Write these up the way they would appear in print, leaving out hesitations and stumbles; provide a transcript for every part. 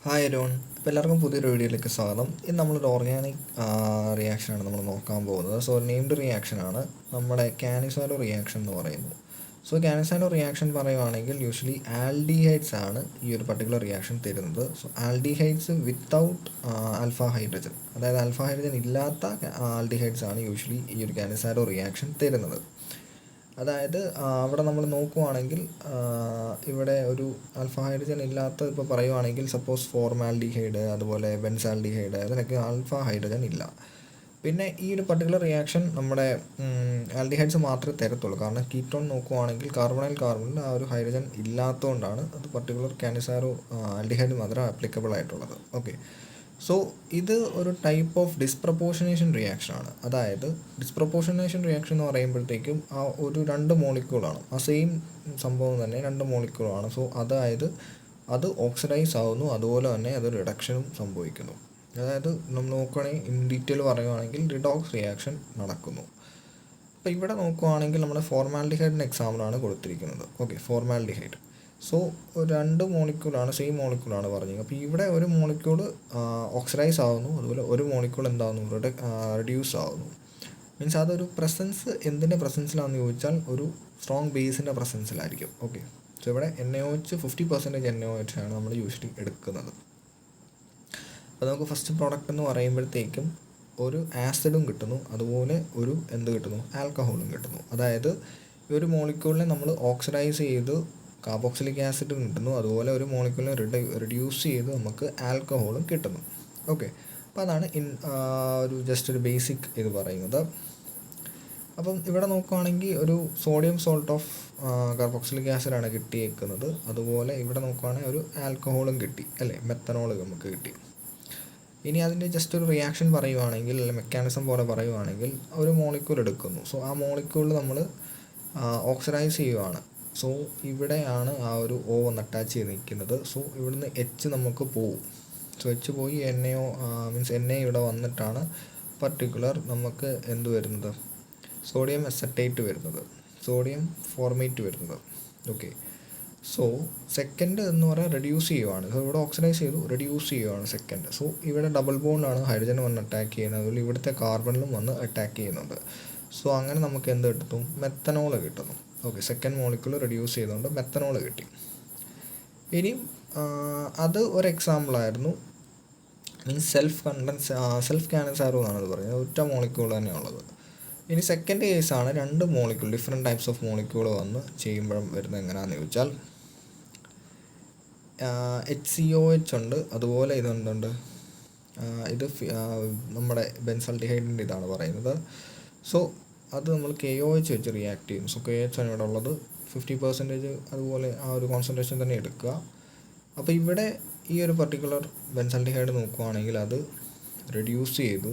Hi എരോൺ, ഇപ്പോൾ എല്ലാവർക്കും പുതിയൊരു വീഡിയോയിലേക്ക് സ്വാഗതം. ഇന്ന് നമ്മളൊരു ഓർഗാനിക് റിയാക്ഷനാണ് നമ്മൾ നോക്കാൻ പോകുന്നത്. സോ നെയിംഡ് റിയാക്ഷനാണ് നമ്മുടെ കാനിസാലോ റിയാക്ഷൻ എന്ന് പറയുന്നത്. സോ കാനിസാലോ റിയാക്ഷൻ പറയുവാണെങ്കിൽ യൂഷ്വലി ആൽഡിഹൈഡ്സ് ആണ് ഈ ഒരു പർട്ടിക്കുലർ റിയാക്ഷൻ തരുന്നത്. So aldehydes without alpha hydrogen, അതായത് ആൽഫ ഹൈഡ്രജൻ ഇല്ലാത്ത ആൽഡിഹൈഡ്സ് ആണ് യൂഷ്വലി ഈ ഒരു കാനിസാലോ റിയാക്ഷൻ തരുന്നത്. അതായത് അവിടെ നമ്മൾ നോക്കുവാണെങ്കിൽ ഇവിടെ ഒരു ആൽഫ ഹൈഡ്രജൻ ഇല്ലാത്ത ഇപ്പോൾ പറയുവാണെങ്കിൽ സപ്പോസ് ഫോർമാൽഡിഹൈഡ്, അതുപോലെ ബെൻസാൽഡിഹൈഡ്, അതിനൊക്കെ ആൽഫ ഹൈഡ്രജൻ ഇല്ല. പിന്നെ ഈ ഒരു പർട്ടിക്കുലർ റിയാക്ഷൻ നമ്മുടെ ആൽഡിഹൈഡ്സ് മാത്രമേ തരത്തുള്ളൂ. കാരണം കീറ്റോൺ നോക്കുവാണെങ്കിൽ കാർബണിൽ ആ ഒരു ഹൈഡ്രജൻ ഇല്ലാത്തതുകൊണ്ടാണ് അത് പർട്ടിക്കുലർ കാനിസാരോ ആൽഡിഹൈഡ് മാത്രം ആപ്ലിക്കബിൾ ആയിട്ടുള്ളത്. ഓക്കെ, സോ ഇത് ഒരു ടൈപ്പ് ഓഫ് ഡിസ്പ്രപ്പോർഷനേഷൻ റിയാക്ഷൻ ആണ്. അതായത് ഡിസ്പ്രപ്പോർഷനേഷൻ റിയാക്ഷൻ എന്ന് പറയുമ്പോഴത്തേക്കും ആ ഒരു രണ്ട് മോളിക്യൂളാണ്, ആ സെയിം സംഭവം തന്നെ രണ്ട് മോളിക്യൂളാണ്. സോ അതായത് അത് ഓക്സിഡൈസ് ആവുന്നു, അതുപോലെ തന്നെ അത് റിഡക്ഷനും സംഭവിക്കുന്നു. അതായത് നമ്മൾ നോക്കുകയാണെങ്കിൽ ഇൻ ഡീറ്റെയിൽ പറയുകയാണെങ്കിൽ റിഡോക്സ് റിയാക്ഷൻ നടക്കുന്നു. അപ്പോൾ ഇവിടെ നോക്കുകയാണെങ്കിൽ നമ്മുടെ ഫോർമാൽഡിഹൈഡിൻ്റെ എക്സാമ്പിളാണ് കൊടുത്തിരിക്കുന്നത്. Okay, formaldehyde. സോ രണ്ട് മോളിക്യൂളാണ്, സെയിം മോളിക്യൂളാണ് പറഞ്ഞത്. അപ്പോൾ ഇവിടെ ഒരു മോളിക്യൂൾ ഓക്സിഡൈസ് ആവുന്നു, അതുപോലെ ഒരു മോളിക്യൂൾ എന്താവുന്നു, റിഡ്യൂസ് ആവുന്നു. മീൻസ് അതൊരു പ്രസൻസ്, എന്തിൻ്റെ പ്രസൻസിലാണെന്ന് ചോദിച്ചാൽ ഒരു സ്ട്രോങ് ബേസിൻ്റെ പ്രസൻസിലായിരിക്കും. ഓക്കെ, സോ ഇവിടെ NaOH 50% NaOH ആണ് നമ്മൾ യൂഷ്വലി എടുക്കുന്നത്. അപ്പോൾ നമുക്ക് ഫസ്റ്റ് പ്രോഡക്റ്റ് എന്ന് പറയുമ്പോഴത്തേക്കും ഒരു ആസിഡും കിട്ടുന്നു, അതുപോലെ ഒരു എന്ത് കിട്ടുന്നു, ആൽക്കഹോളും കിട്ടുന്നു. അതായത് ഈ ഒരു മോളിക്യൂളിനെ നമ്മൾ ഓക്സിഡൈസ് ചെയ്ത് കാർബോക്സിലിക് ആസിഡും കിട്ടുന്നു, അതുപോലെ ഒരു മോളിക്യൂളിനെ റിഡ്യൂസ് ചെയ്ത് നമുക്ക് ആൽക്കഹോളും കിട്ടുന്നു. ഓക്കെ, അപ്പോൾ അതാണ് ഒരു ജസ്റ്റ് ഒരു ബേസിക് ഇത് പറയുന്നത്. അപ്പം ഇവിടെ നോക്കുകയാണെങ്കിൽ ഒരു സോഡിയം സോൾട്ട് ഓഫ് കാർബോക്സിലിക് ആസിഡാണ് കിട്ടിയേക്കുന്നത്. അതുപോലെ ഇവിടെ നോക്കുകയാണെങ്കിൽ ഒരു ആൽക്കഹോളും കിട്ടി, അല്ലേ, മെത്തനോൾ നമുക്ക് കിട്ടി. ഇനി അതിൻ്റെ ജസ്റ്റ് ഒരു റിയാക്ഷൻ പറയുവാണെങ്കിൽ, അല്ലെങ്കിൽ മെക്കാനിസം പോലെ പറയുവാണെങ്കിൽ, ഒരു മോളിക്യൂൾ എടുക്കുന്നു. സോ ആ മോളിക്യൂളിൽ നമ്മൾ ഓക്സിഡൈസ് ചെയ്യുവാണ്. സോ ഇവിടെയാണ് ആ ഒരു O ഒന്ന് അറ്റാച്ച് ചെയ്ത് നിൽക്കുന്നത്. സോ ഇവിടുന്ന് H നമുക്ക് പോവും. സോ H പോയി Na ഇവിടെ വന്നിട്ടാണ് പർട്ടിക്കുലർ നമുക്ക് എന്ത് വരുന്നത്, സോഡിയം അസറ്റേറ്റ് വരുന്നത്, സോഡിയം ഫോർമേറ്റ് വരുന്നത്. ഓക്കെ, സോ സെക്കൻഡ് എന്ന് പറയാൻ റെഡ്യൂസ് ചെയ്യുവാണ്. സോ ഇവിടെ ഓക്സിഡൈസ് ചെയ്തു, റെഡ്യൂസ് ചെയ്യുവാണ് സെക്കൻഡ്. സോ ഇവിടെ ഡബിൾ ബോണ്ടാണ് ഹൈഡ്രജൻ വന്ന് അറ്റാക്ക് ചെയ്യുന്നത്, അതുപോലെ ഇവിടുത്തെ കാർബണിലും വന്ന് അറ്റാക്ക് ചെയ്യുന്നുണ്ട്. സോ അങ്ങനെ നമുക്ക് എന്ത് കിട്ടുന്നു, മെത്തനോൾ കിട്ടുന്നു. ഓക്കെ, സെക്കൻഡ് മോളിക്യൂൾ റെഡ്യൂസ് ചെയ്തുകൊണ്ട് മെത്തനോൾ കിട്ടി. ഇനിയും അത് ഒരു എക്സാമ്പിളായിരുന്നു. മീൻസ് സെൽഫ് കാനിസാരോ എന്നാണ് ഇത് പറയുന്നത്, ഒറ്റ മോളിക്യൂൾ തന്നെയുള്ളത്. ഇനി സെക്കൻഡ് കേസാണ് രണ്ട് molecule, different types of molecule വന്ന് ചെയ്യുമ്പോഴും വരുന്നത് എങ്ങനെയാണെന്ന് ചോദിച്ചാൽ HCOH ഉണ്ട്, അതുപോലെ ഇതെന്തുണ്ട്, ഇത് നമ്മുടെ ബെൻസാൽഡിഹൈഡിൻ്റെ ഇതാണ് പറയുന്നത്. സോ അത് നമ്മൾ KOH വെച്ച് റിയാക്ട് ചെയ്യും. സോ KOH ആണ് ഇവിടെ ഉള്ളത്, 50%, അതുപോലെ ആ ഒരു കോൺസെൻട്രേഷൻ തന്നെ എടുക്കുക. അപ്പോൾ ഇവിടെ ഈ ഒരു പർട്ടിക്കുലർ ബെൻസാൽഡിഹൈഡ് നോക്കുവാണെങ്കിൽ അത് റെഡ്യൂസ് ചെയ്തു,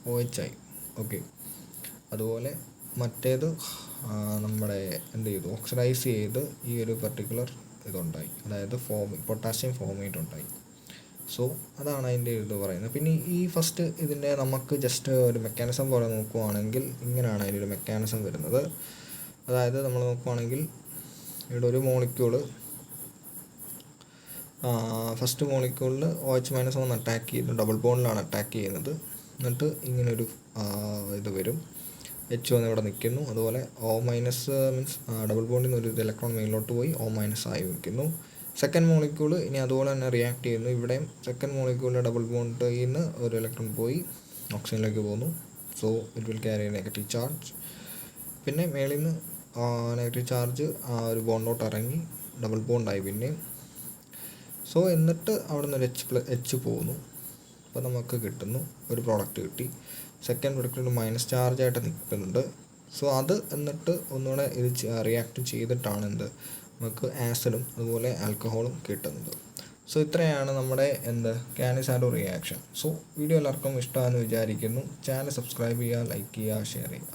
OH ആയി. ഓക്കെ, അതുപോലെ മറ്റേത് നമ്മുടെ എന്ത് ചെയ്തു, ഓക്സിഡൈസ് ചെയ്ത് ഈ ഒരു പർട്ടിക്കുലർ ഇതുണ്ടായി, അതായത് പൊട്ടാസ്യം ഫോർമേറ്റ് ഉണ്ടായി. സോ അതാണ് അതിൻ്റെ ഇത് പറയുന്നത്. പിന്നെ ഈ ഫസ്റ്റ് ഇതിൻ്റെ നമുക്ക് ജസ്റ്റ് ഒരു മെക്കാനിസം പോലെ നോക്കുവാണെങ്കിൽ ഇങ്ങനെയാണ് അതിൻ്റെ ഒരു മെക്കാനിസം വരുന്നത്. അതായത് നമ്മൾ നോക്കുവാണെങ്കിൽ ഇവിടെ ഒരു മോളിക്യൂള്, ഫസ്റ്റ് മോളിക്യൂളിൽ OH- അറ്റാക്ക് ചെയ്യുന്നു, ഡബിൾ ബോണ്ടിലാണ് അറ്റാക്ക് ചെയ്യുന്നത്. എന്നിട്ട് ഇങ്ങനൊരു ഇത് വരും, H വന്ന് ഇവിടെ നിൽക്കുന്നു, അതുപോലെ O- മീൻസ് ഡബിൾ ബോണ്ടിൽ നിന്ന് ഒരു ഇലക്ട്രോൺ മേലോട്ട് പോയി O- ആയി നിൽക്കുന്നു. സെക്കൻഡ് മോളിക്യൂൾ ഇനി അതുപോലെ തന്നെ റിയാക്ട് ചെയ്യുന്നു. ഇവിടെയും സെക്കൻഡ് മോളിക്യൂളിൻ്റെ ഡബിൾ ബോണ്ടിൽ നിന്ന് ഒരു ഇലക്ട്രോൺ പോയി ഓക്സിജനിലേക്ക് പോകുന്നു. So it will carry negative charge. പിന്നെ മേളിൽ നിന്ന് നെഗറ്റീവ് ചാർജ് ആ ഒരു ബോണ്ടിലോട്ട് ഇറങ്ങി ഡബിൾ ബോണ്ടായി പിന്നെയും. സോ എന്നിട്ട് അവിടെ നിന്ന് H പോകുന്നു. അപ്പോൾ നമുക്ക് കിട്ടുന്നു ഒരു പ്രോഡക്റ്റ് കിട്ടി. സെക്കൻഡ് പ്രൊഡക്റ്റിൽ മൈനസ് ചാർജായിട്ട് നിൽക്കുന്നുണ്ട്. സോ അത് എന്നിട്ട് ഒന്നുകൂടെ ഇത് റിയാക്ട് ചെയ്തിട്ടാണ് എന്ത് നമുക്ക് ആസിഡും അതുപോലെ ആൽക്കഹോളും കിട്ടുന്നത്. സോ ഇത്രയാണ് നമ്മുടെ കാനിസാലോ റിയാക്ഷൻ. സോ വീഡിയോ എല്ലാവർക്കും ഇഷ്ടമാണെന്ന് വിചാരിക്കുന്നു. ചാനൽ സബ്സ്ക്രൈബ് ചെയ്യുക, ലൈക്ക് ചെയ്യുക, ഷെയർ ചെയ്യുക.